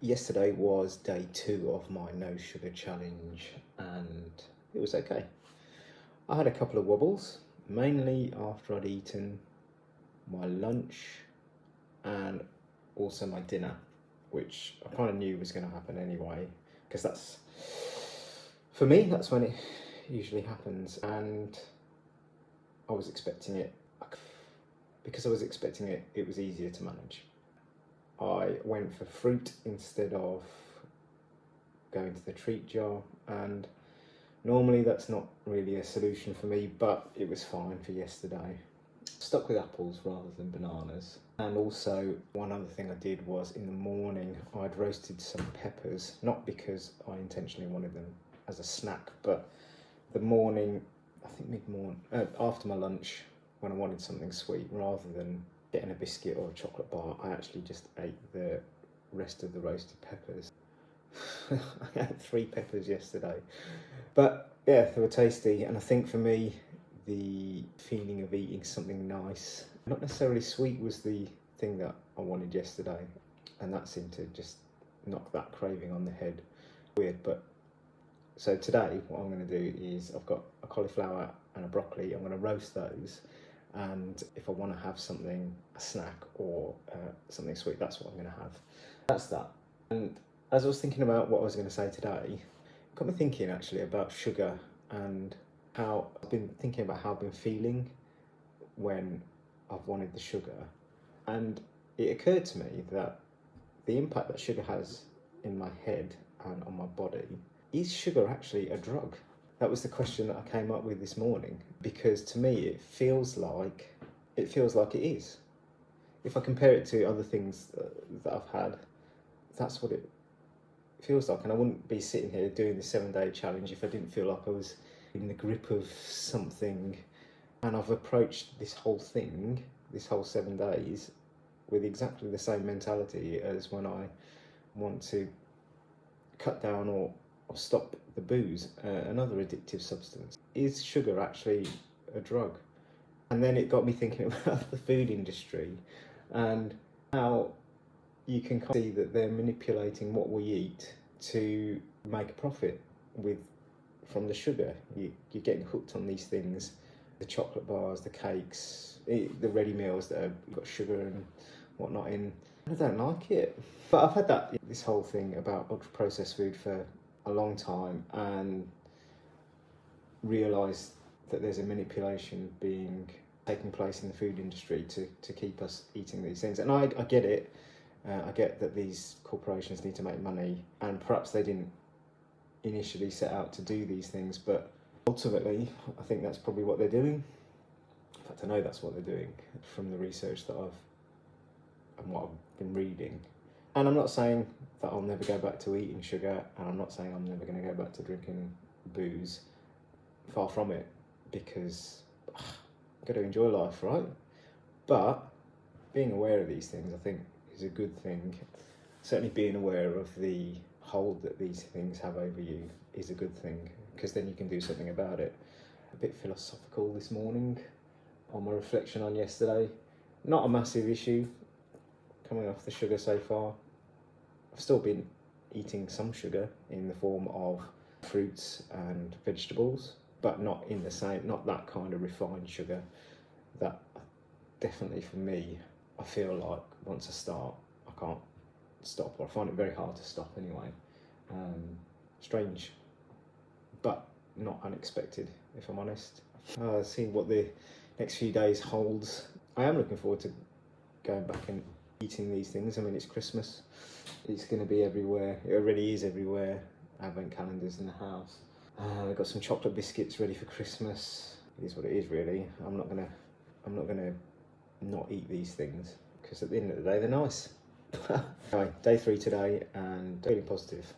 Yesterday was day 2 of my no sugar challenge and it was okay. I had a couple of wobbles, mainly after I'd eaten my lunch and also my dinner, which I kind of knew was going to happen anyway, because for me, that's when it usually happens. And I was expecting it. Because I was expecting it, it was easier to manage. I went for fruit instead of going to the treat jar, and normally that's not really a solution for me, but it was fine for yesterday. Stuck with apples rather than bananas. And also one other thing I did was in the morning I'd roasted some peppers, not because I intentionally wanted them as a snack, but the morning, I think mid-morning, after my lunch, when I wanted something sweet, rather than getting a biscuit or a chocolate bar, I actually just ate the rest of the roasted peppers. I had 3 peppers yesterday, but yeah, they were tasty. And I think for me, the feeling of eating something nice, not necessarily sweet, was the thing that I wanted yesterday, and that seemed to just knock that craving on the head. Weird. But so today what I'm going to do is, I've got a cauliflower and a broccoli. I'm going to roast those, and if I want to have something, a snack or something sweet, that's what I'm going to have. That's that. And as I was thinking about what I was going to say today, it got me thinking actually about sugar, and how I've been thinking about how I've been feeling when I've wanted the sugar. And it occurred to me that the impact that sugar has in my head and on my body, is sugar actually a drug? That was the question that I came up with this morning, because to me it feels like it is. If I compare it to other things that I've had, that's what it feels like. And I wouldn't be sitting here doing the 7-day challenge if I didn't feel like I was in the grip of something. And I've approached this whole thing, this whole 7 days, with exactly the same mentality as when I want to cut down or stop the booze, another addictive substance. Is sugar actually a drug? And then it got me thinking about the food industry and how you can see that they're manipulating what we eat to make a profit from the sugar. You're getting hooked on these things, the chocolate bars, the cakes, the ready meals that have got sugar and whatnot in. I don't like it. But I've had this whole thing about ultra processed food for a long time, and realised that there's a manipulation taking place in the food industry to keep us eating these things. And I get it. I get that these corporations need to make money, and perhaps they didn't initially set out to do these things, but ultimately I think that's probably what they're doing. In fact, I know that's what they're doing from the research that and what I've been reading. And I'm not saying that I'll never go back to eating sugar, and I'm not saying I'm never going to go back to drinking booze. Far from it, because I've got to enjoy life, right? But being aware of these things, I think, is a good thing. Certainly being aware of the hold that these things have over you is a good thing, because then you can do something about it. A bit philosophical this morning on my reflection on yesterday. Not a massive issue coming off the sugar so far. I've still been eating some sugar in the form of fruits and vegetables, but not that kind of refined sugar that definitely for me, I feel like once I start, I can't stop, or I find it very hard to stop anyway. Strange, but not unexpected, if I'm honest. Seeing what the next few days holds. I am looking forward to going back and eating these things. I mean, it's Christmas. It's going to be everywhere. It already is everywhere. Advent calendars in the house. I've got some chocolate biscuits ready for Christmas. It is what it is, really. I'm not gonna not eat these things, because at the end of the day, they're nice. Anyway, day 3 today, and feeling positive.